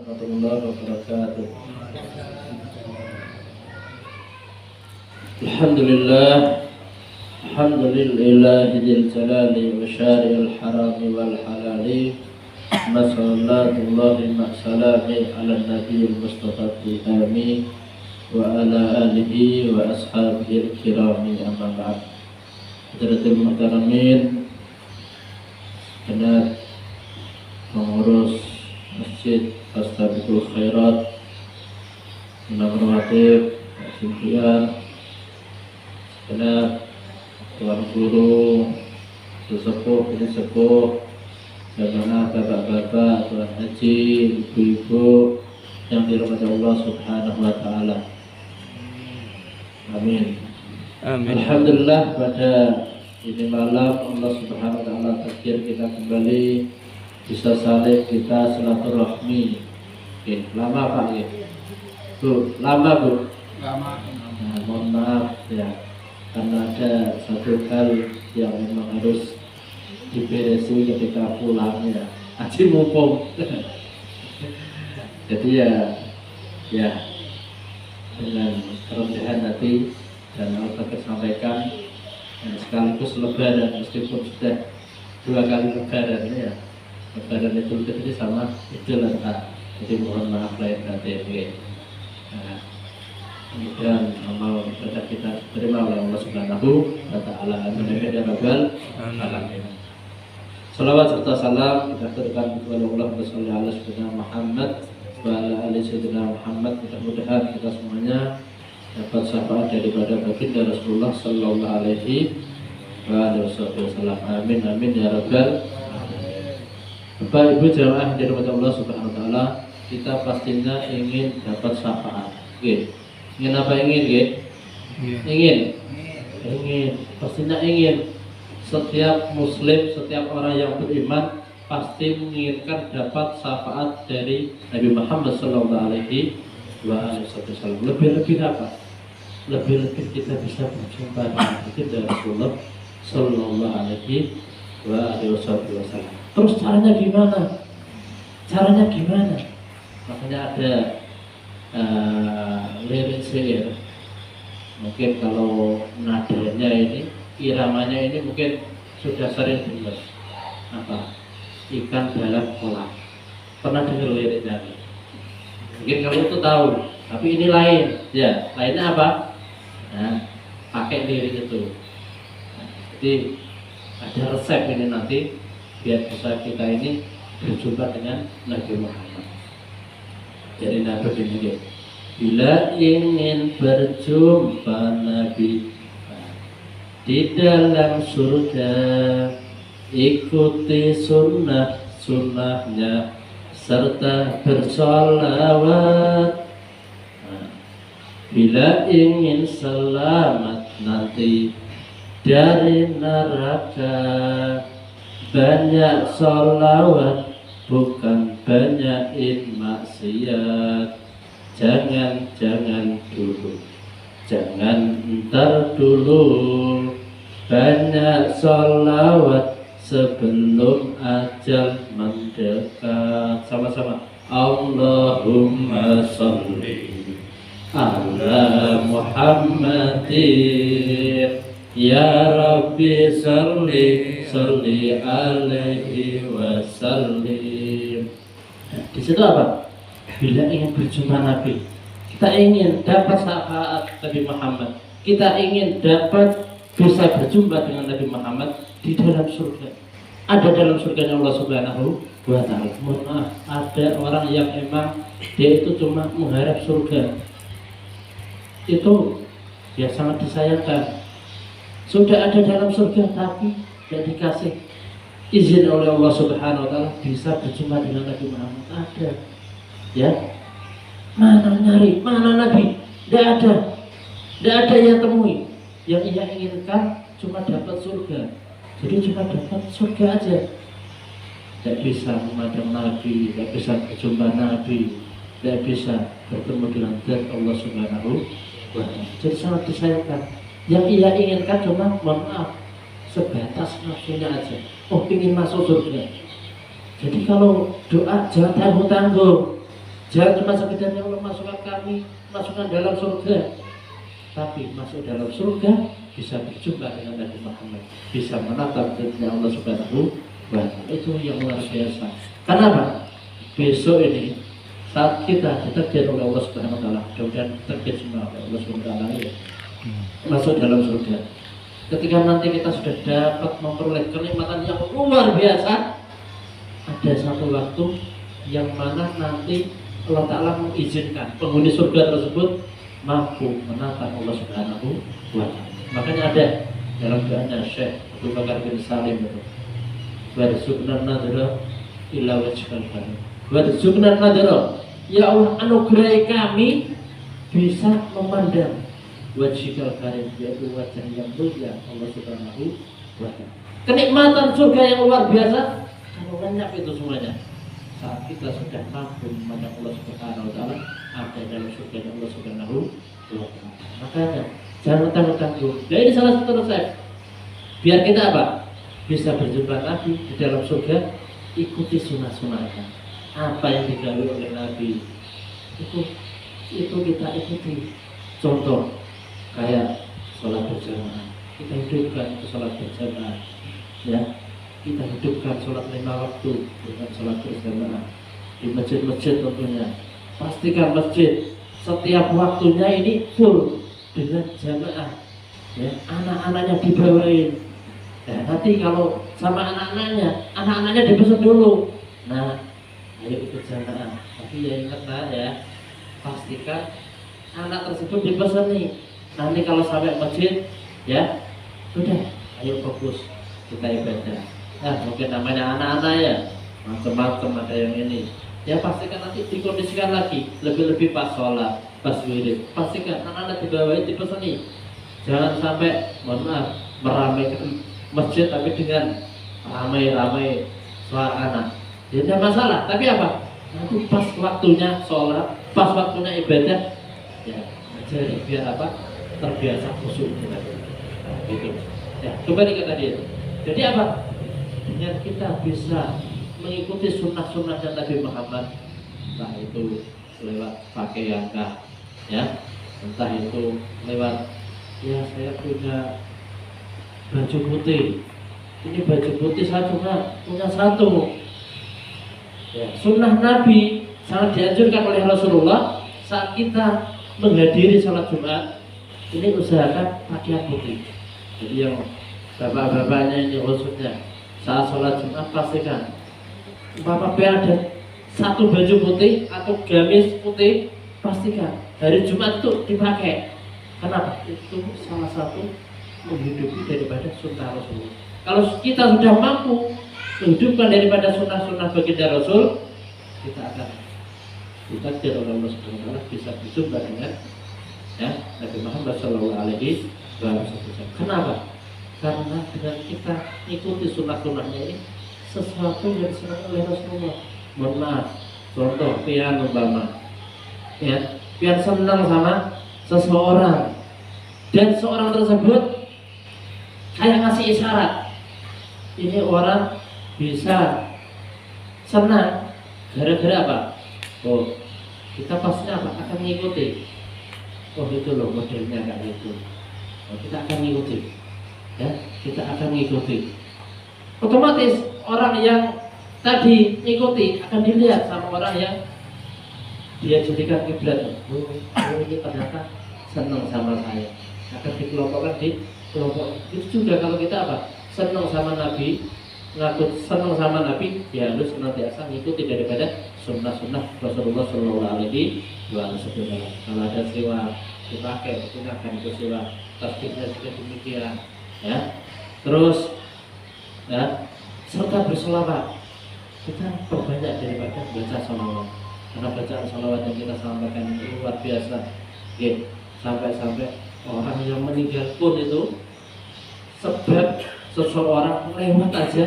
warahmatullahi wabarakatuh. Alhamdulillah, alhamdulillahil jalali wa syari'il harami wal halali. Masallatullahi ma'salami ala nabiyil mustafa amin wa ala alihi wa ashabihi kirami amma ba'd. Hadratul muhtaramin, benar pengurus Masjid Fastabiqul Khairat, Imam Rawatib, Simpian, benar tuan guru, sesepuh, sesepuh, jamaah bapak-bapak, tuan haji, ibu-ibu yang dirahmati Allah Subhanahu wa taala. Amin. Amin. Alhamdulillah, pada ini malam Allah Subhanahu wa taala takdir kita kembali bisa saling, kita silaturahmi. Oke, lama Pak ya? Bu, lama Bu? Lama. Nah, mohon maaf ya, karena ada satu hal yang memang harus diberesi ketika pulang ya, aji mumpung. Jadi ya dengan kerendahan hati dan Al-Fatihah sampaikan sekaligus lebaran, meskipun sudah 2 kali lebaran ya, lebaran Idul Fitri sama Idul Adha. Jadi mohon maaf lahir batin. Nah, kemudian amal ibadah kita terima oleh Allah Subhanahu wa taala. Amin ya rabbal alamin. Salawat serta salam kita aturkan kepada Allah Rasulullah Muhammad wa ala ali sayyidina Muhammad. Mudah-mudahan kita semuanya dapat syafaat daripada baginda Rasulullah sallallahu alaihi wasallam. Amin amin ya rabbal alamin. Bapak Ibu jamaah dirahmati Allah Subhanahu wa taala, kita pastinya ingin dapat syafaat. Nggih. Ingin apa ingin nggih? Ingin. Pastinya ingin. Setiap muslim, setiap orang yang beriman pasti menginginkan dapat syafaat dari Nabi Muhammad sallallahu alaihi wasallam. Lebih-lebih apa? Lebih-lebih kita bisa berjumpa dengan baginda Rasulullah sallallahu alaihi wasallam. Terus caranya gimana? Makanya ada lirik syair. Mungkin kalau nadanya ini, iramanya ini mungkin sudah sering dengar. Apa? Ikan dalam kolam. Pernah dengar liriknya? Mungkin kamu itu tahu, tapi ini lain. Ya, lainnya apa? Nah, pakai lirik itu. Nah, jadi ada resep ini nanti biar bisa kita ini berjumpa dengan Nabi Muhammad. Jadi Nabi ini, bila ingin berjumpa Nabi di dalam surga, ikuti sunnahnya serta bersolawat. Bila ingin selamat nanti dari neraka, banyak solawat bukan banyakin maksiat. Jangan dulu, jangan ntar dulu, banyak sholawat sebelum ajal mendekat. Sama-sama. Allahumma sholli ala Muhammadin, ya Rabbi sholli alaihi wasallim. Di situ apa? Bila ingin berjumpa Nabi, kita ingin dapat syafaat Nabi Muhammad, kita ingin dapat bisa berjumpa dengan Nabi Muhammad di dalam surga. Ada dalam surganya Allah Subhanahu wa taala. Mohon maaf, ada orang yang memang dia itu cuma mengharap surga. Itu ya sangat disayangkan. Sudah ada dalam surga tapi tidak dikasih izin oleh Allah Subhanahu wa taala bisa berjumpa dengan Nabi Muhammad. Ada. Ya, mana nyari, mana Nabi? Tidak ada yang temui. Yang ia inginkan cuma dapat surga. Jadi cuma dapat surga aja. Tidak bisa memandang Nabi, tidak bisa berjumpa Nabi, tidak bisa bertemu dengan zat Allah Subhanahu wa taala. Jadi sangat disayangkan. Yang ia inginkan cuma, mohon maaf, sebatas nafsunya aja. Oh, ingin masuk surga. Jadi kalau doa jangan tanggung-tanggung. Jangan cuma sekedar ya Allah masukkan kami, masukkan dalam surga, tapi masuk dalam surga bisa berjumpa dengan Nabi Muhammad, bisa menatap wajah Allah Subhanahu wa Ta'ala. Itu yang luar biasa. Kenapa? Besok ini saat kita ditakdir oleh Allah Subhanahu wa Ta'ala, mudah-mudahan ditakdir semua oleh Allah Subhanahu wa Ta'ala ya, masuk dalam surga. Ketika nanti kita sudah dapat memperoleh kenikmatan yang luar biasa, ada satu waktu yang mana nanti Allah Ta'ala mengizinkan penghuni surga tersebut mampu menatap Allah Subhanahu wa Ta'ala. Makanya ada dalam doanya Syekh Abu Bakar bin Salim itu, warzuqna nadra ila wajhal karim, warzuqna nadra, ya Allah anugerahi kami bisa memandang wajhal karim, yaitu wajah yang mulia Allah Subhanahu wa Ta'ala. Kenikmatan surga yang luar biasa, kalau banyak itu semuanya. Saat kita sudah mampu memandang Allah Subhanahu wa Ta'ala, ada dalam surga Allah Subhanahu wa Ta'ala. Makanya jangan tanggung-tanggung. Dan ini salah satu resep biar kita apa? Bisa berjumpa Nabi di dalam surga. Ikuti sunnah-sunnahnya. Apa yang digawe oleh Nabi itu kita ikuti. Contoh kayak sholat berjamaah, kita hidupkan itu sholat berjamaah, ya. Kita hidupkan sholat 5 waktu dengan sholat berjamaah di masjid-masjid tentunya. Pastikan masjid setiap waktunya ini full dengan jamaah, ya. Anak-anaknya dibawain. Nah, nanti kalau sama anak-anaknya dipesan dulu. Nah, ayo ikut jamaah. Tapi ya ingat ya, pastikan anak tersebut dipesan nih. Nanti kalau sampai masjid, ya, udah, ayo fokus kita ibadah. Nah, mungkin namanya anak-anak ya, macam-macam ada yang ini. Ya pastikan nanti dikondisikan lagi, lebih-lebih pas sholat, pas wirid. Pastikan anak-anak dibawain dipesani. Jangan sampai, mohon maaf, meramaikan masjid tapi dengan ramai-ramai suara anak. Ya tidak masalah, tapi apa? Nanti pas waktunya sholat, pas waktunya ibadah, ya jadi biar apa? Terbiasa khusyuk kita. Nah, gitu. Ya, kembali ke tadi. Jadi apa? Dengan kita bisa mengikuti sunnah-sunnah dan Nabi Muhammad, entah itu lewat pakaian kah, ya, entah itu lewat, ya saya punya baju putih, ini baju putih saya cuma punya satu, ya, sunnah Nabi sangat dianjurkan oleh Rasulullah saat kita menghadiri sholat Jumat, ini usahakan pakaian putih. Jadi yang bapak-bapaknya ini khususnya saat sholat Jumat pastikan bapak ada satu baju putih atau gamis putih, pastikan hari Jumat itu dipakai. Kenapa? Itu salah satu menghidupi daripada sunnah Rasul. Kalau kita sudah mampu menghidupkan daripada sunnah-sunnah baginda Rasul, kita akan ditakdir oleh Allah Subhanahu wa Ta'ala bisa berjumpa dengan, ya, Nabi Muhammad SAW. Kenapa? Karena dengan kita ikuti sunnah-sunnahnya ini sesuatu yang disenangi oleh Rasulullah. Mohon maaf, contoh pian umpama, ya, pian senang sama seseorang dan seorang tersebut kayak ngasih isyarat, ini orang bisa senang gara-gara apa? Oh, kita pasti apa? Akan mengikuti. Oh itu loh modelnya kayak gitu. Oh, kita akan mengikuti, ya, kita akan mengikuti. Otomatis orang yang tadi mengikuti akan dilihat sama orang yang dia jadikan kiblat. Oh, ini ternyata senang sama saya. Akan dikelompokkan di kelompok. Itu juga kalau kita apa? Senang sama Nabi, ngaku senang sama Nabi, ya harus senantiasa mengikuti daripada sunnah-sunnah Rasulullah SAW. Kalau ada siwak dipakai, gunakan itu siwak. Tasbihnya juga demikian, ya. Terus, ya, serta berselawat. Kita perbanyak daripada baca salawat. Karena bacaan salawat yang kita sampaikan itu luar biasa. Oke, sampai-sampai orang yang meninggal pun itu sebab seseorang lewat aja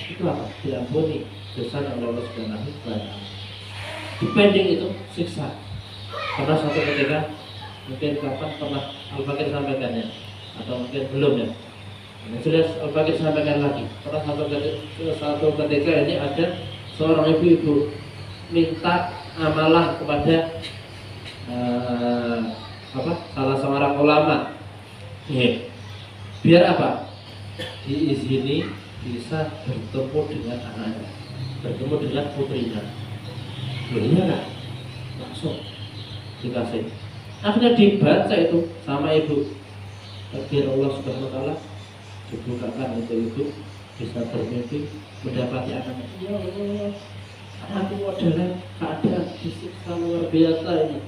itu apa? Diampuni dosa oleh Allah Subhanahu wa Ta'ala. Depending itu siksa. Karena suatu ketika mungkin kapan pernah Al-Fakir sampaikannya atau mungkin belum ya. Nah, jelas Al-Fakir sampaikan lagi. Pernah satu ketika ini ada seorang ibu-ibu minta amalan kepada salah seorang ulama. Biar apa? Diizini bisa bertemu dengan anaknya, bertemu dengan putrinya. Iya kan? Langsung dikasih. Akhirnya dibaca itu sama ibu. Takdir Allah Subhanahu wa taala dibukakan untuk ibu bisa bermimpi mendapati anaknya. Ya Allah, anakku adalah keadaan disiksa luar biasa ini.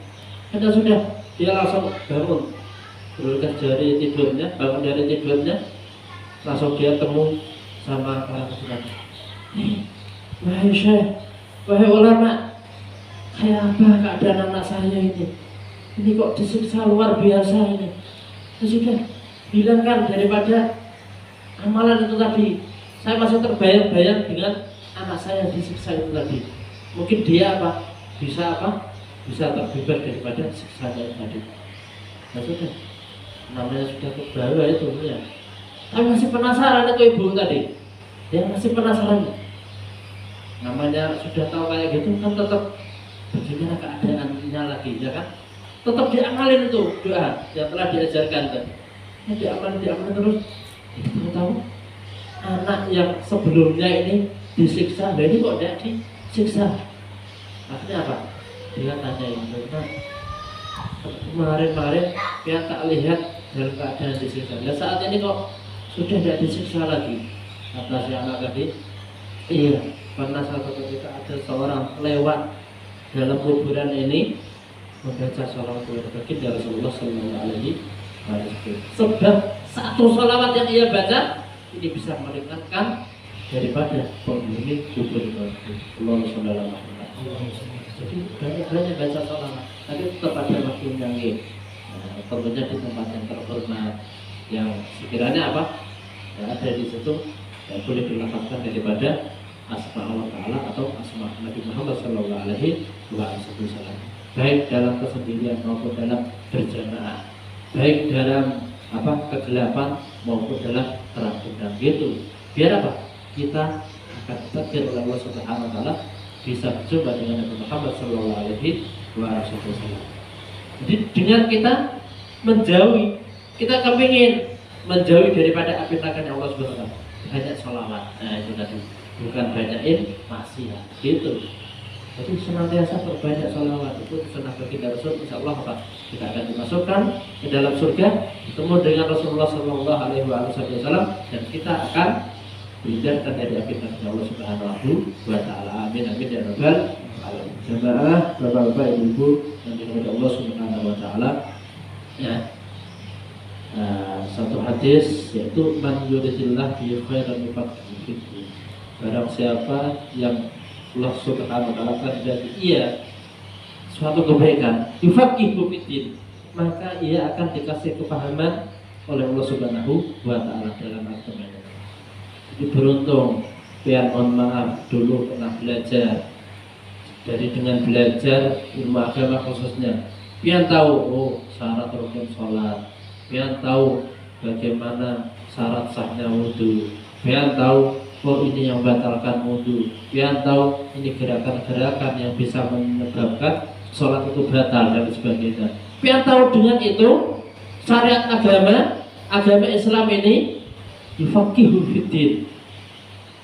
Karena sudah dia langsung bangun, berlekas dari tidurnya, bangun dari tidurnya, langsung dia temu sama orang tua. Wahai syekh, wahai ulama, kayak apa keadaan anak saya ini? Ini kok disiksa luar biasa ini. Ya sudah, hilangkan daripada amalan itu tadi. Saya masih terbayang-bayang dengan anak saya disiksa itu tadi. Mungkin dia bisa terbebas daripada siksanya itu tadi. Ya sudah, namanya sudah kebawa itu ya. Tapi masih penasaran itu ibu tadi. Dia masih penasaran. Namanya sudah tahu kayak gitu kan tetap bagaimana keadaannya lagi, ya kan? Tetap diamalin itu doa yang telah diajarkan tadi. Ya, diamalin terus. Ibu tahu anak yang sebelumnya ini disiksa, nah ini kok tidak disiksa? Akhirnya apa? Dia tanya ibu, kemarin dia tak lihat dalam keadaan disiksa. Ya saat ini kok sudah tidak disiksa lagi? Kata si anak tadi, iya, karena satu ketika ada seorang lewat dalam kuburan ini membaca sholawat dari Rasulullah Sallallahu Alaihi Wasallam. Sebab satu sholawat yang ia baca ini bisa meringankan daripada penghuni kubur Allah Subhanahu Wa Taala. Jadi banyak baca sholawat, tapi tetap ada waktunya. Tentunya di tempat yang terhormat, yang sekiranya ada di situ boleh dilafazkan daripada asma Allah Ta'ala atau asma Nabi Muhammad Sallallahu Alaihi Wasallam, baik dalam kesendirian maupun dalam berjamaah, baik dalam kegelapan maupun dalam terang benderang gitu. Biar kita akan takdir oleh Allah Subhanahu Wa Ta'ala bisa berjumpa dengan Nabi Muhammad Sallallahu Alaihi Wasallam. Jadi dengan kita menjauhi, kita kepingin menjauhi daripada api neraka Allah Subhanahu Wa Ta'ala, banyak sholawat. Nah itu tadi, bukan banyakin maksiat gitu. Jadi senantiasa perbanyak sholawat, itu sunnah baginda Rasul. Insya Allah kita akan dimasukkan ke dalam surga, bertemu dengan Rasulullah Sallallahu Alaihi Wasallam, dan kita akan dihindarkan dari api neraka Allah Subhanahu Wa Ta'ala. Amin amin ya rabbal alamin. Jemaah, bapak-bapak, ibu-ibu yang dirahmati Allah Subhanahu Wa Ta'ala. Ya. Satu hadis yaitu man yuridillah bi khairan yufaqihu fiddin. Barang siapa yang Allah Subhanahu wa taala kehendaki ia suatu kebaikan, yufaqihu fiddin, maka ia akan dikasih kepahaman oleh Allah Subhanahu wa taala dalam agama. Jadi beruntung pian mohon maaf dulu pernah belajar. Dari dengan belajar ilmu agama khususnya, pian tahu syarat rukun sholat, pian tahu bagaimana syarat sahnya wudhu, pian tahu ini yang membatalkan wudhu, pian tahu ini gerakan-gerakan yang bisa menyebabkan sholat itu batal dan sebagainya. Pian tahu dengan itu syariat agama Islam ini yufaqihu fiddin,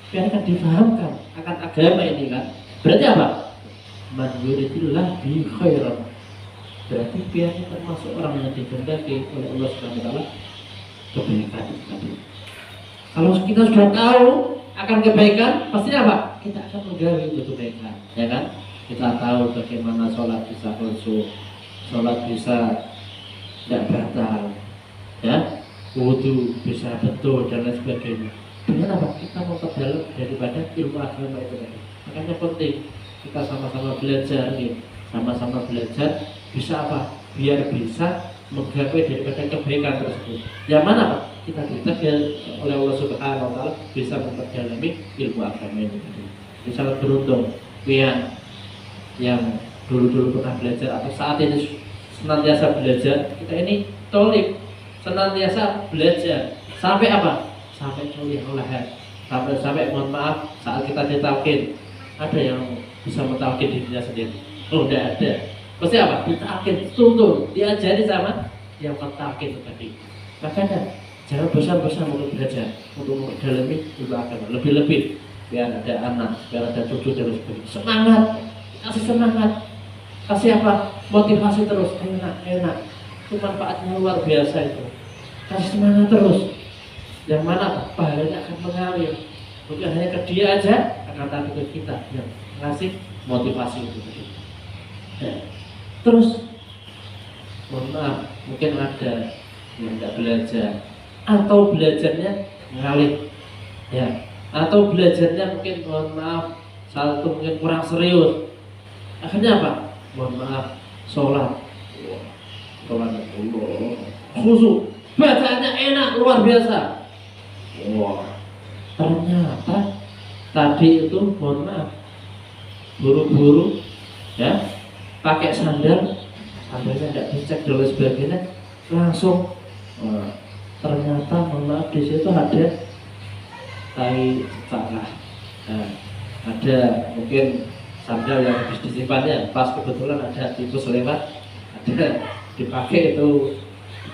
pian akan difahamkan akan agama ini kan. Berarti apa? Man yuridillah bi khairan, berarti pian termasuk orang yang dikehendaki oleh Allah Subhanahu wa taala kebaikan tadi. Kalau kita sudah tahu akan kebaikan, pasti apa? Kita akan menggawi itu kebaikan, ya kan? Kita tahu bagaimana sholat bisa khusyuk, sholat bisa tidak batal, ya, wudhu bisa betul dan lain sebagainya. Dengan apa? Kita mau perdalam daripada ilmu agama itu tadi. Makanya penting kita sama-sama belajar nih, sama-sama belajar bisa apa? Biar bisa menggapai daripada kebaikan tersebut. Yang mana Pak? Kita oleh Allah Subhanahu wa taala bisa memperdalami ilmu agama ini tadi. Sangat beruntung pian yang dulu pernah belajar atau saat ini senantiasa belajar. Kita ini tolik senantiasa belajar sampai apa? Sampai kuliah olahan. Sampai mohon maaf saat kita ditalkin ada yang bisa mentalkin dirinya sendiri. Oh, tidak ada. Pasti apa? Ditakin, tuntun, diajari sama yang pentakin tadi. Makanya jangan bosan-bosan untuk belajar, untuk mendalami ilmu agama. Lebih-lebih biar ada anak, biar ada cucu dan sebagainya. Semangat, kasih semangat, kasih apa? Motivasi terus. Enak. Itu manfaatnya luar biasa itu. Kasih semangat terus. Yang mana pahalanya akan mengalir. Bukan hanya ke dia aja, akan tapi ke kita yang ngasih motivasi itu. Ya. Terus, mohon maaf, mungkin ada yang tidak belajar atau belajarnya ngalih, ya, atau belajarnya mungkin mohon maaf satu mungkin kurang serius. Akhirnya apa? Mohon maaf, sholat Allah, khusyuk, bacaannya enak luar biasa. Wah, ternyata tadi itu mohon maaf buru-buru, ya, pakai sandalnya tidak dicek dan sebagainya, langsung ternyata mohon maaf di situ ada tai tanah, ada mungkin sandal yang habis disimpannya, pas kebetulan ada tikus lewat, ada dipakai itu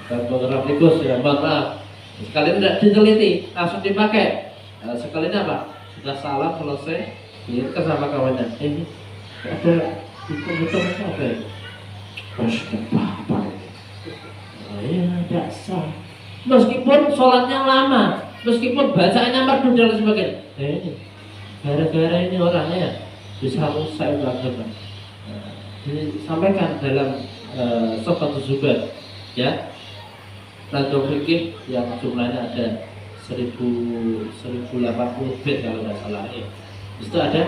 beberapa tikus, ya mohon maaf sekalian tidak diteliti langsung dipakai. Sekalian apa? Sudah salah selesai, ini ke sama kawannya, ini ada hitung-hitung apa ya? Apa? Ya tidak sah. Meskipun sholatnya lama, meskipun bacaannya merdu dan sebagainya, ini gara-gara ini orangnya bisa rusak agama. Disampaikan dalam Sobat Zubair, ya, Nado fikih yang jumlahnya ada 1080 bait kalau tidak salah ya. Itu ada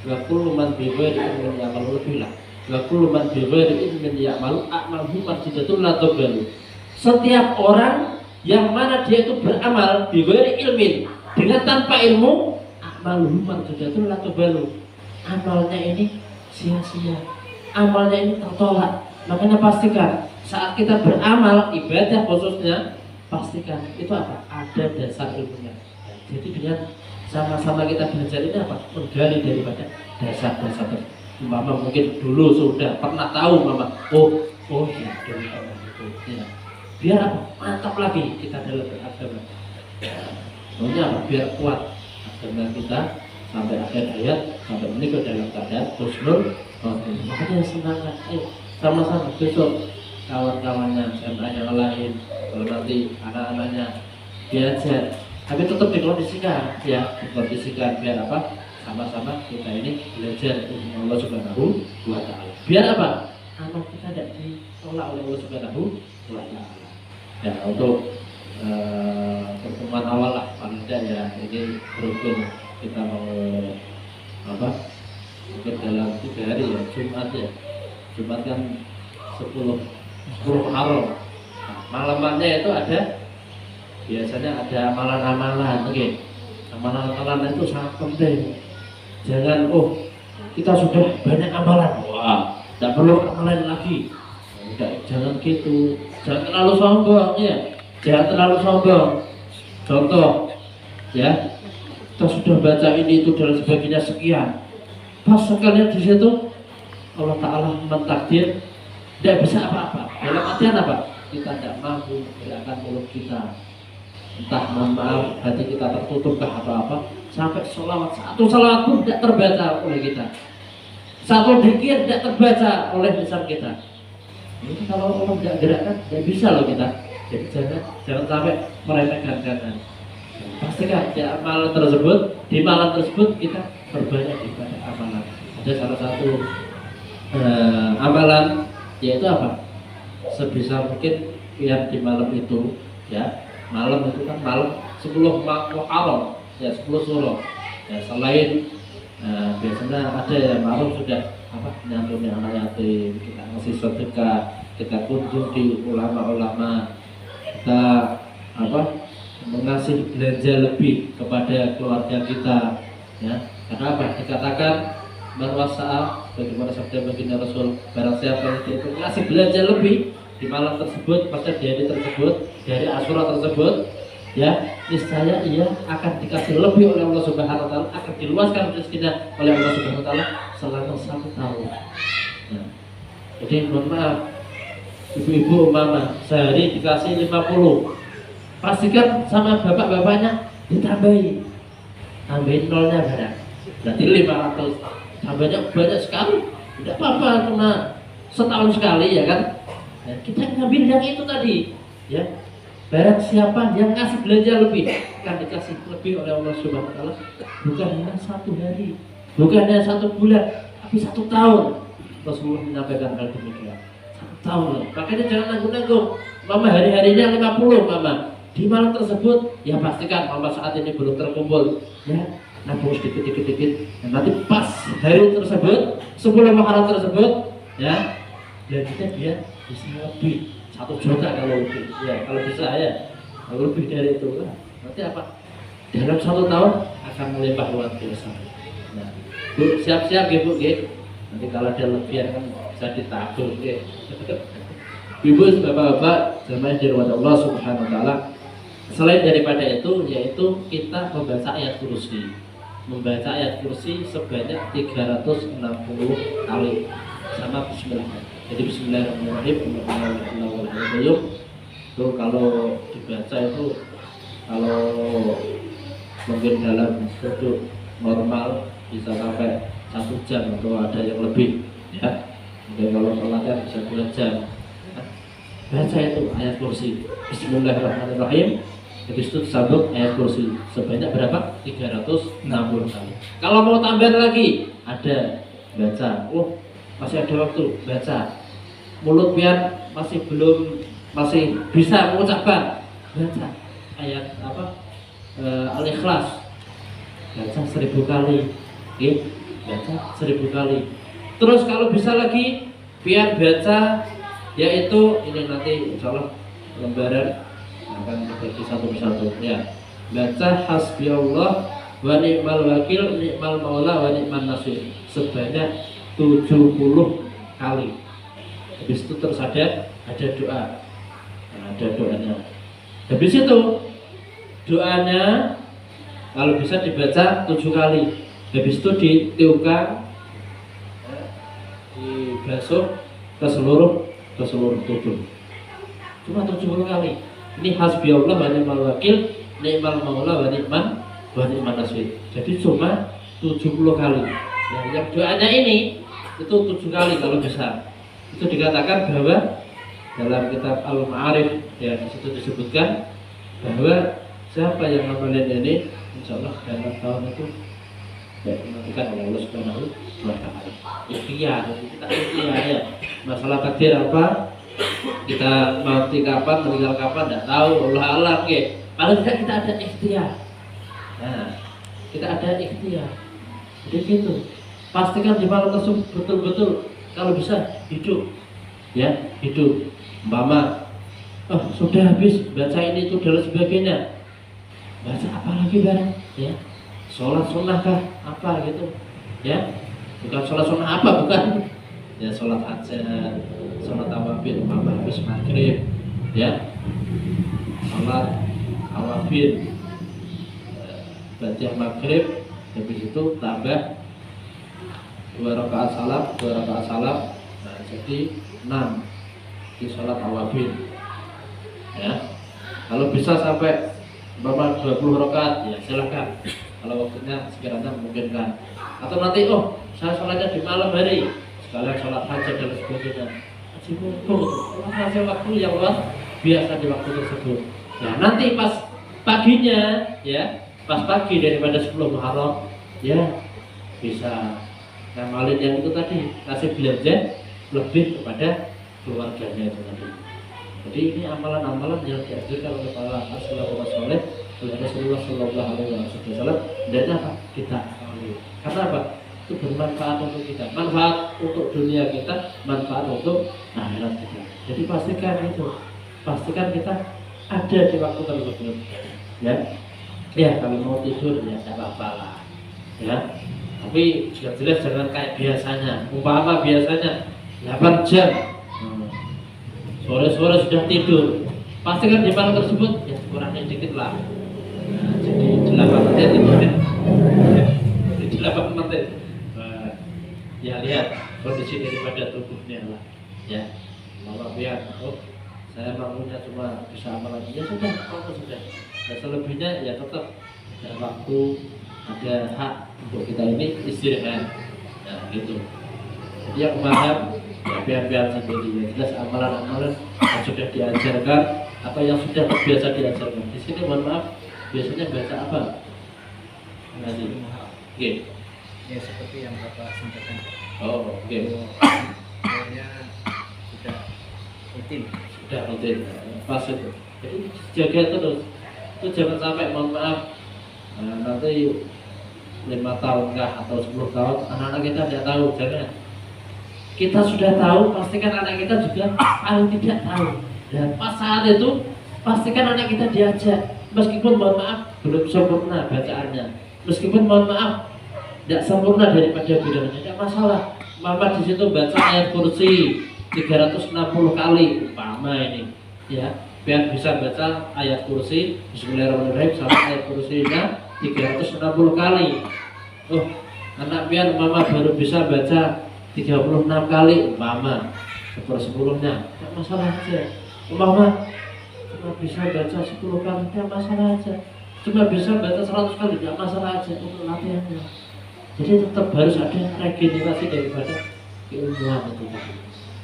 waktu man biwa di ilmin ya'malu lebih lah. Waktu man biwa di ilmin ya'malu a'malu marjidatun la tubalu. Setiap orang yang mana dia itu beramal biwa di ilmin dengan tanpa ilmu, a'malu marjidatun la tubalu. Amalnya ini sia-sia, amalnya ini tertolak. Makanya pastikan saat kita beramal ibadah khususnya, pastikan itu apa? Ada dasar ilmunya. Jadi dengan sama-sama kita belajar ini apa? Menggali daripada dasar-dasar. Mama mungkin dulu sudah pernah tahu mama. Oh ya dulu itu. Ya. Biar apa? Mantap lagi kita dalam beragama. Maunya apa? Biar kuat agama kita sampai akhir hayat, sampai menikah dalam keadaan husnul khotimah. Makanya semangat. Sama-sama besok kawan-kawannya SMA yang lain, kalau nanti anak-anaknya diajar, tapi tetap dikondisikan, ya, dikondisikan biar apa? Sama-sama kita ini belajar ilmu Allah Subhanahu wa Ta'ala. Biar apa? Amal kita tidak ditolak oleh Allah Subhanahu wa Ta'ala. Ya, untuk pertemuan awal lah, paling tidak ya, ini berhubung kita mau apa? Mungkin dalam 3 hari ya, Jumat kan 10 Muharram. Malamannya itu ada, biasanya ada amalan-amalan, oke. Amalan-amalan itu sangat penting. Jangan kita sudah banyak amalan, wah, tidak perlu amalan lagi. Jangan gitu, jangan terlalu sombong ya, jangan terlalu sombong. Contoh, ya, kita sudah baca ini itu dan sebagainya sekian. Pas sekalian di situ Allah Ta'ala mentakdir tidak bisa apa-apa. Dalam artian apa? Kita tidak mampu menggerakkan mulut kita. Entah mohon maaf hati kita tertutup ke apa-apa, sampai satu salawat pun tidak terbaca oleh kita. Satu dzikir tidak terbaca oleh lisan kita. Ini kalau Allah tidak gerakkan, tidak bisa loh kita. Jadi jangan sampai meremehkan kanan. Pastikan di amalan tersebut, di malam tersebut kita berbanyak ibadah amalan. Ada salah satu amalan yaitu apa? Sebisa mungkin yang di malam itu, ya, malam itu kan malam 10 Muharram, ya 10 Syuro. Ya selain biasanya ada yang malam sudah apa nyantuni anak yatim, kita ngasih sedekah, kita kunjung di ulama-ulama, kita apa mengasih belanja lebih kepada keluarga kita, ya. Karena apa? Dikatakan man wasa'a, bagaimana sabda baginda Rasul, barang siapa yang itu ngasih belanja lebih di malam tersebut, pada di hari tersebut, dari Asyura tersebut, ya, niscaya ia akan dikasih lebih oleh Allah Subhanahu wa Ta'ala, akan diluaskan rezekinya oleh Allah Subhanahu wa Ta'ala selama 1 tahun. Nah, jadi mohon maaf, ibu-ibu umpama sehari dikasih 50, pastikan sama bapak-bapaknya ditambahin, tambahin nolnya barang, berarti 500, tambahnya banyak sekali, tidak apa-apa cuma setahun sekali ya kan. Nah, kita ngambil yang itu tadi ya. Barang siapa yang ngasih belanja lebih akan dikasih lebih oleh Allah Subhanahu wa taala, bukan hanya 1 hari, bukan hanya 1 bulan, tapi 1 tahun. Rasulullah menyampaikan hal demikian. 1 tahun. Makanya jangan nanggung-nanggung. Mama hari-harinya 50 mama. Di malam tersebut ya pastikan mama saat ini belum terkumpul ya, nabung sedikit-sedikit. Dan nanti pas hari tersebut, 10 makanan tersebut ya, belanjanya dia bisa lebih 1 juta kalau lebih, ya kalau bisa ya, kalau lebih dari itu lah. Nanti apa? Dalam 1 tahun akan melimpah luar biasa. Nah, Bu, siap-siap ya Bu, ya. Nanti kalau ada lebihan kan bisa ditabung, ya. Ibu, bapak-bapak, jemaah dirahmati Allah Subhanahu wa taala. Selain daripada itu, yaitu kita membaca ayat kursi. Membaca ayat kursi sebanyak 360 kali sama bismillah. Jadi bismillahirrahmanirrahim. Itu kalau dibaca itu, kalau mungkin dalam duduk normal bisa sampai 1 jam atau ada yang lebih ya. Mungkin kalau sholatnya bisa 2 jam. Baca itu ayat kursi bismillahirrahmanirrahim. Habis itu disambung ayat kursi sebanyak berapa? 360 kali. Kalau mau tambah lagi ada baca. Oh, masih ada waktu baca. Mulut biar masih bisa mengucapkan, baca ayat apa? Al-Ikhlas. Baca 1000 kali. Oke, baca 1000 kali. Terus kalau bisa lagi biar baca, yaitu ini nanti insyaallah lembaran akan dibagi satu persatu ya. Baca hasbiyallah wa ni'mal wakil ni'mal maula wa ni'man nasir sebanyak 70 kali. Habis itu terus ada doa. Nah, ada doanya. Habis itu doanya kalau bisa dibaca 7 kali. Habis itu ditiupkan, dibasuh ke seluruh tubuh. Cuma 70 kali. Ini hasbiyallah wa ni'mal wakil ni'mal maula wa ni'man nasir. Jadi cuma 70 kali. Nah, yang doanya ini itu 7 kali kalau bisa. Itu dikatakan bahwa dalam kitab Al-Ma'arif ya, di situ disebutkan bahwa siapa yang ngamalin ini insyaallah dalam tahun itu ya dimatikan oleh Allah Subhanahu wa taala. Ikhtiar, kita ikhtiar ya. Masalah takdir apa? Kita mati kapan, meninggal kapan tidak tahu, Allah alam ya. Paling tidak kita ada ikhtiar. Nah, kita ada ikhtiar. Jadi gitu. Pastikan di malam tersebut betul-betul kalau bisa hidup. Ya, hidup. Umpama sudah habis baca ini itu dan sebagainya. Baca apa lagi bareng? Ya. Sholat sunnah kah? Apa gitu? Ya. Bukan sholat sunnah apa, bukan. Ya, sholat hajat, sholat awabin, umpama habis maghrib, ya. Sholat awabin, baca maghrib, habis itu tambah 2 rakaat salam, nah jadi 6 di sholat awabin, ya. Kalau bisa sampai berapa 20 rakaat, ya silahkan. Kalau waktunya sekiranya memungkinkan. Atau nanti saya sholatnya di malam hari, sekalian sholat hajat dan sebagainya. Masih waktu yang luas biasa di waktu tersebut. Nah nanti pas paginya, ya pas pagi daripada 10 Muharram, ya bisa ngamalin yang itu tadi, kasih belanja lebih kepada keluarganya itu tadi. Jadi ini amalan-amalan yang diajarkan oleh para salafus saleh oleh Rasulullah Shallallahu Alaihi Wasallam. Dan apa? Kita ambil. Karena apa? Itu bermanfaat untuk kita, manfaat untuk dunia kita, manfaat untuk akhirat kita. Jadi pastikan kita ada di waktu tersebut. Ya kalau mau tidur ya tidak apa-apa lah. Ya. Tapi jelas jangan kayak biasanya. Umpama biasanya 8 jam. Sore-sore sudah tidur. Pastikan di malam tersebut ya kurangnya dikit lah. Nah, jadi 8 menit tidur. Jadi 8 menit. Ya lihat kondisi kondisi daripada tubuhnya lah. Ya, kalau biar saya mampunya cuma bisa amalan ya sudah, apa sudah. Ya, selebihnya ya tetap ada waktu, ada hak untuk kita ini istirahat. Ya, gitu. Jadi yang paham ya biar sendiri ya. Jelas amalan-amalan yang sudah diajarkan, apa yang sudah terbiasa diajarkan. Di sini mohon maaf, biasanya baca apa? Nanti. Oke. Ya seperti yang Bapak sampaikan. Oh, oke. Kayaknya sudah rutin. Sudah rutin. Pas itu. Jadi jaga terus. Itu jangan sampai mohon maaf nanti 5 tahun kah atau 10 tahun anak-anak kita tidak tahu. Jangan. Kita sudah tahu, pastikan anak kita juga paling tidak tahu. Dan pas saat itu pastikan anak kita diajak. Meskipun mohon maaf belum sempurna bacaannya, meskipun mohon maaf tidak sempurna daripada bidangnya, tidak masalah. Mama di situ baca ayat kursi 360 kali, umpama ini, ya, biar bisa baca ayat kursi Bismillahirrahmanirrahim sampai ayat kursinya 360 kali. Oh, anak biar mama baru bisa baca 36 kali, umpama sepersepuluhnya, tidak masalah aja. Mama cuma bisa baca 10 kali, tidak masalah aja. Cuma bisa baca 100 kali, tidak masalah aja untuk latihannya. Jadi tetap harus ada regenerasi daripada keilmuan itu.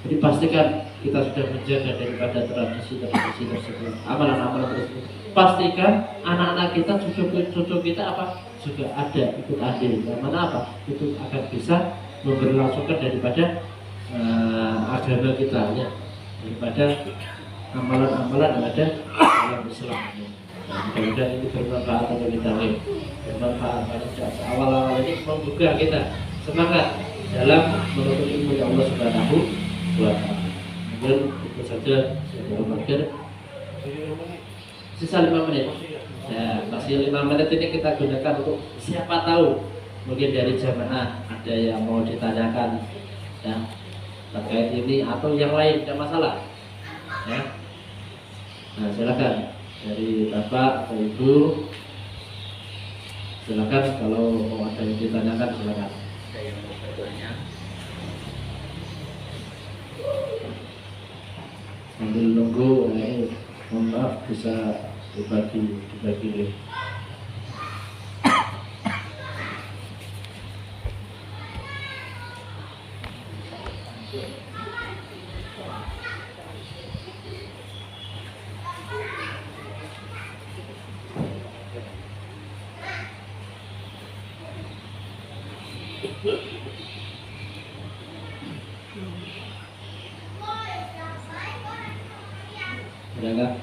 Jadi pastikan kita sudah menjaga daripada tradisi tersebut, amalan-amalan tersebut. Pastikan anak-anak kita, cucu kita apa juga ada ikut andil. Yang mana apa? Itu akan bisa memberlangsungkan daripada agama kita, ya, daripada amalan-amalan yang ada dalam Islam ini. Mudah-mudahan ini bermanfaat untuk kita, bermanfaat pada awal-awal ini membuka kita semangat dalam menuntut ilmu yang Allah Subhanahu wa Ta'ala. Kemudian itu saja yang terakhir. Sisa 5 menit. Ya, masih 5 menit ini kita gunakan untuk siapa tahu mungkin dari jamaah ada yang mau ditanyakan, ya, terkait ini atau yang lain, tidak masalah. Ya. Nah, silakan. Dari Bapak atau Ibu, silakan kalau mau ada yang ditanyakan, silakan. Ada yang mau bertanya? Sambil nunggu, mohon maaf bisa dibagi link. Ada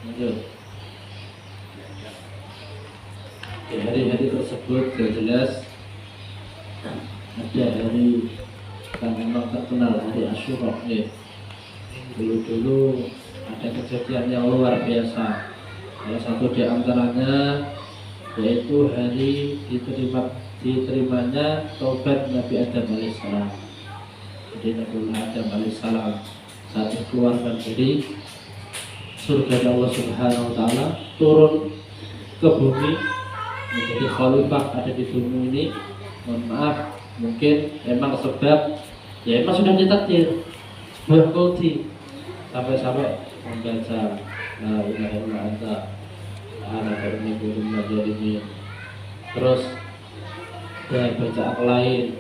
lanjut. Di hari-hari tersebut jelas ada hari yang memang terkenal, hari Asyura. Dulu ada kejadian yang luar biasa. Salah satu di antaranya yaitu hari diterimanya taubat Nabi Adam alaihissalam. Jadi Nabi Adam alaihissalam saat dikeluarkan dari surga Allah Subhanahu wa Ta'ala, turun ke bumi menjadi khalifah ada di bumi ini. Mohon maaf, mungkin memang sebab ya memang sudah ditakdir berkulti sampai membaca la ilaha illa anta ana karunikum majalimin, terus dan bacaan lain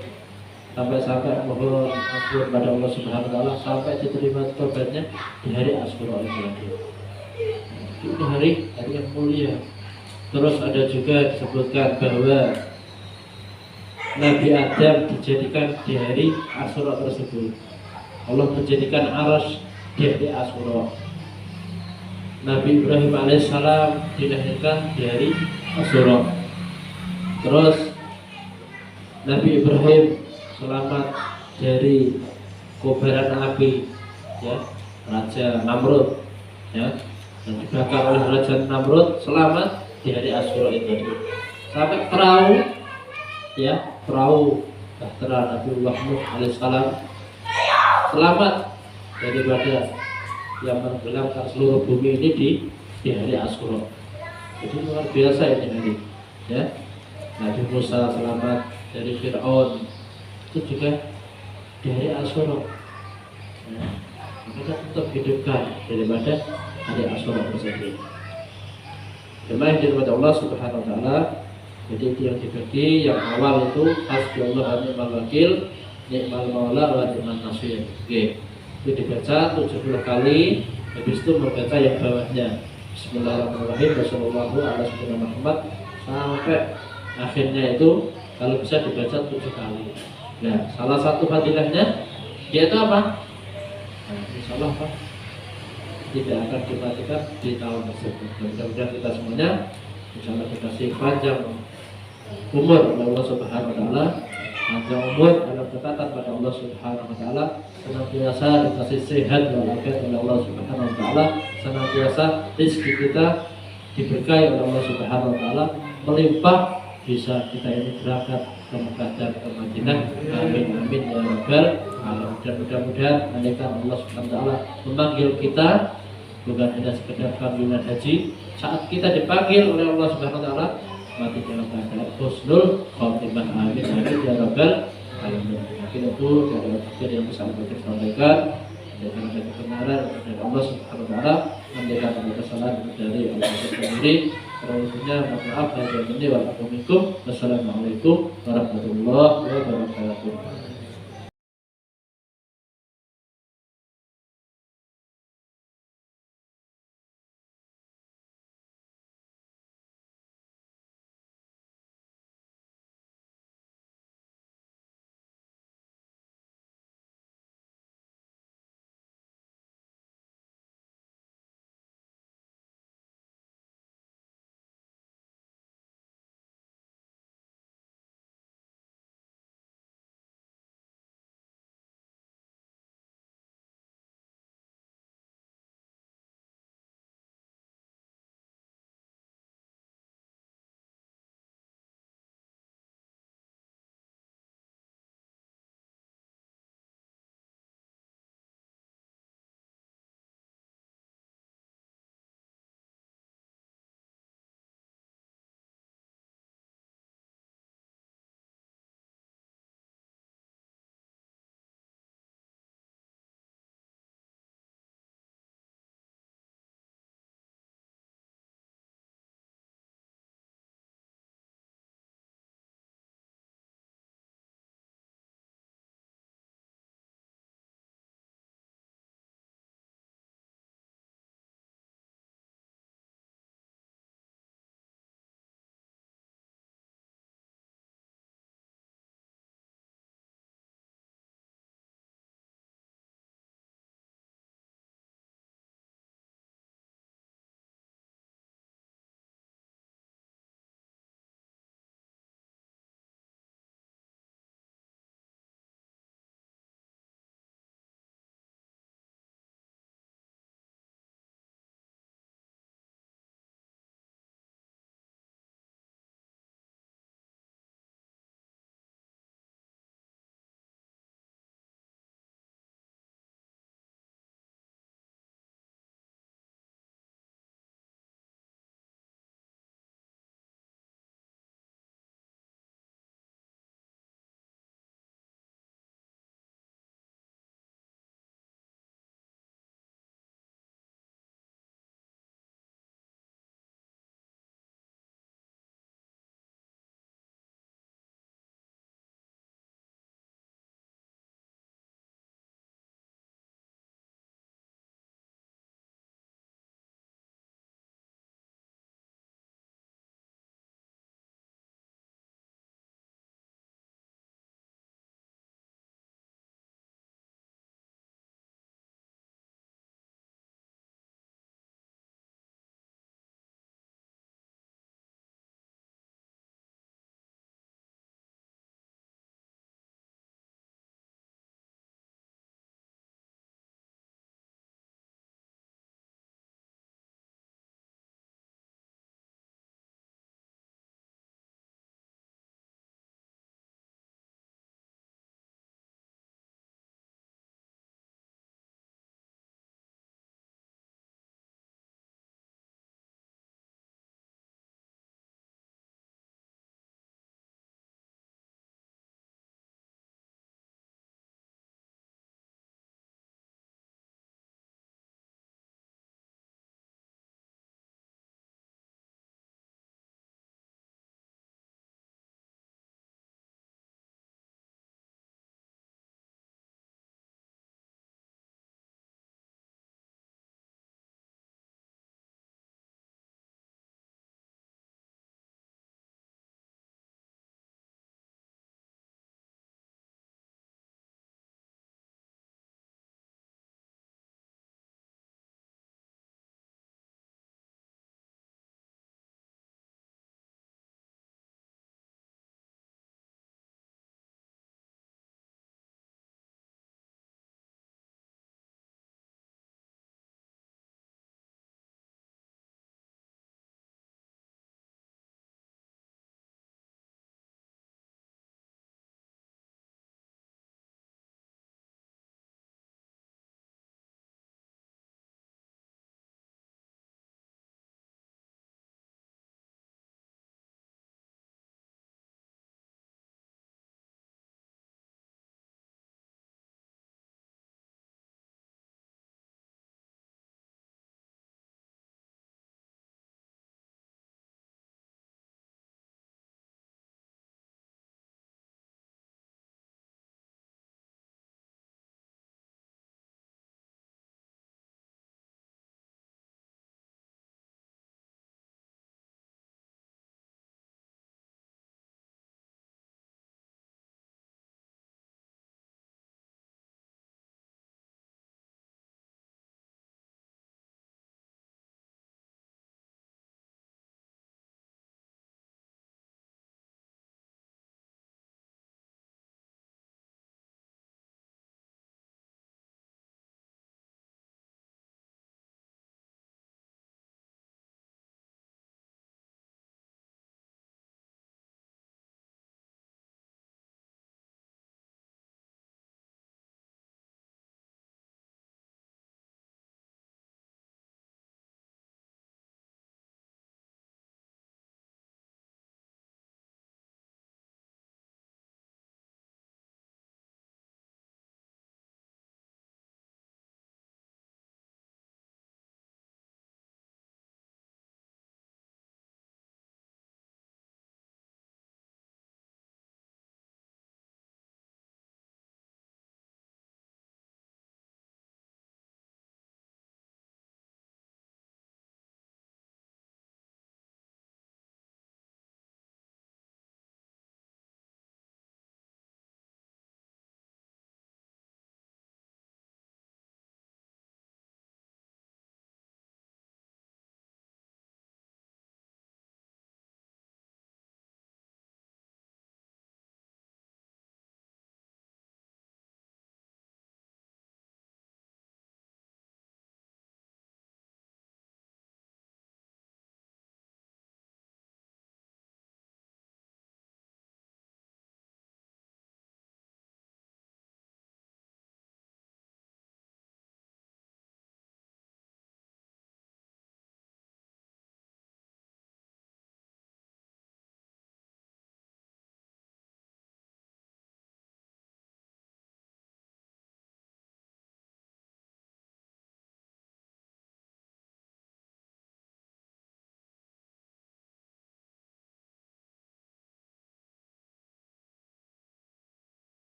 sampai mohon ampun pada Allah Subhanahu wa Ta'ala sampai diterima tobatnya di hari Asyura itu. Ini hari yang mulia. Terus ada juga disebutkan bahwa Nabi Adam dijadikan di hari Asyura tersebut. Allah menjadikan arasy di hari Asyura. Nabi Ibrahim alaihissalam dilahirkan di hari Asyura. Terus Nabi Ibrahim selamat dari kobaran api, ya, Raja Namrud, ya, dan dibakar oleh Raja Namrud, selamat di hari Asyura itu. Sampai perahu, ya, perahu bahtera Nabiullah Nuh alaihissalam selamat daripada yang menenggelamkan seluruh bumi ini di hari Asyura. Jadi luar biasa ini hari, ya. Nabi Musa selamat dari Fir'aun, itu juga dari Asyura. Nah, kita tetap hidupkan daripada hari Asyura tersebut. Jemaah yang dirahmati Allah Subhanahu wa taala, jadi itu yang dibagi. Yang awal itu hasbunallah wa ni'mal wakil, ni'mal maula wa ni'man nasir. Oke. Itu dibaca 70 kali, habis itu membaca yang bawahnya. Bismillahirrahmanirrahim, wassalamualaikum warahmatullahi wabarakatuh, sampai akhirnya itu kalau bisa dibaca 7 kali. Nah, salah satu fadilahnya yaitu apa? Nah, insya Allah apa? Tidak akan dimatikan di tahun tersebut. Mudah-mudahan kita semuanya insya Allah dikasih panjang umur oleh Allah Subhanahu wa taala, panjang umur dalam ketatan pada Allah Subhanahu wa taala, senantiasa dikasih sehat walafiat oleh Allah Subhanahu wa taala, senantiasa rezeki kita diberkahi oleh Allah Subhanahu wa taala, melimpah, bisa kita ini berangkat ke Mekah dan ke Madinah. Amin amin ya rabbal alamin. Dan mudah-mudahan malaikat Allah Subhanahu wa taala memanggil kita bukan hanya sekedar panggilan haji. Saat kita dipanggil oleh Allah Subhanahu wa taala, mati dalam keadaan husnul khotimah. Amin amin ya rabbal alamin. Mungkin itu dari yang bisa kita sampaikan. Dengan ada kebenaran dari Allah Subhanahu wa taala, menjadikan kesalahan dari Allah sendiri. Terusnya maaf dan ini wassalamualaikum warahmatullahi wabarakatuh.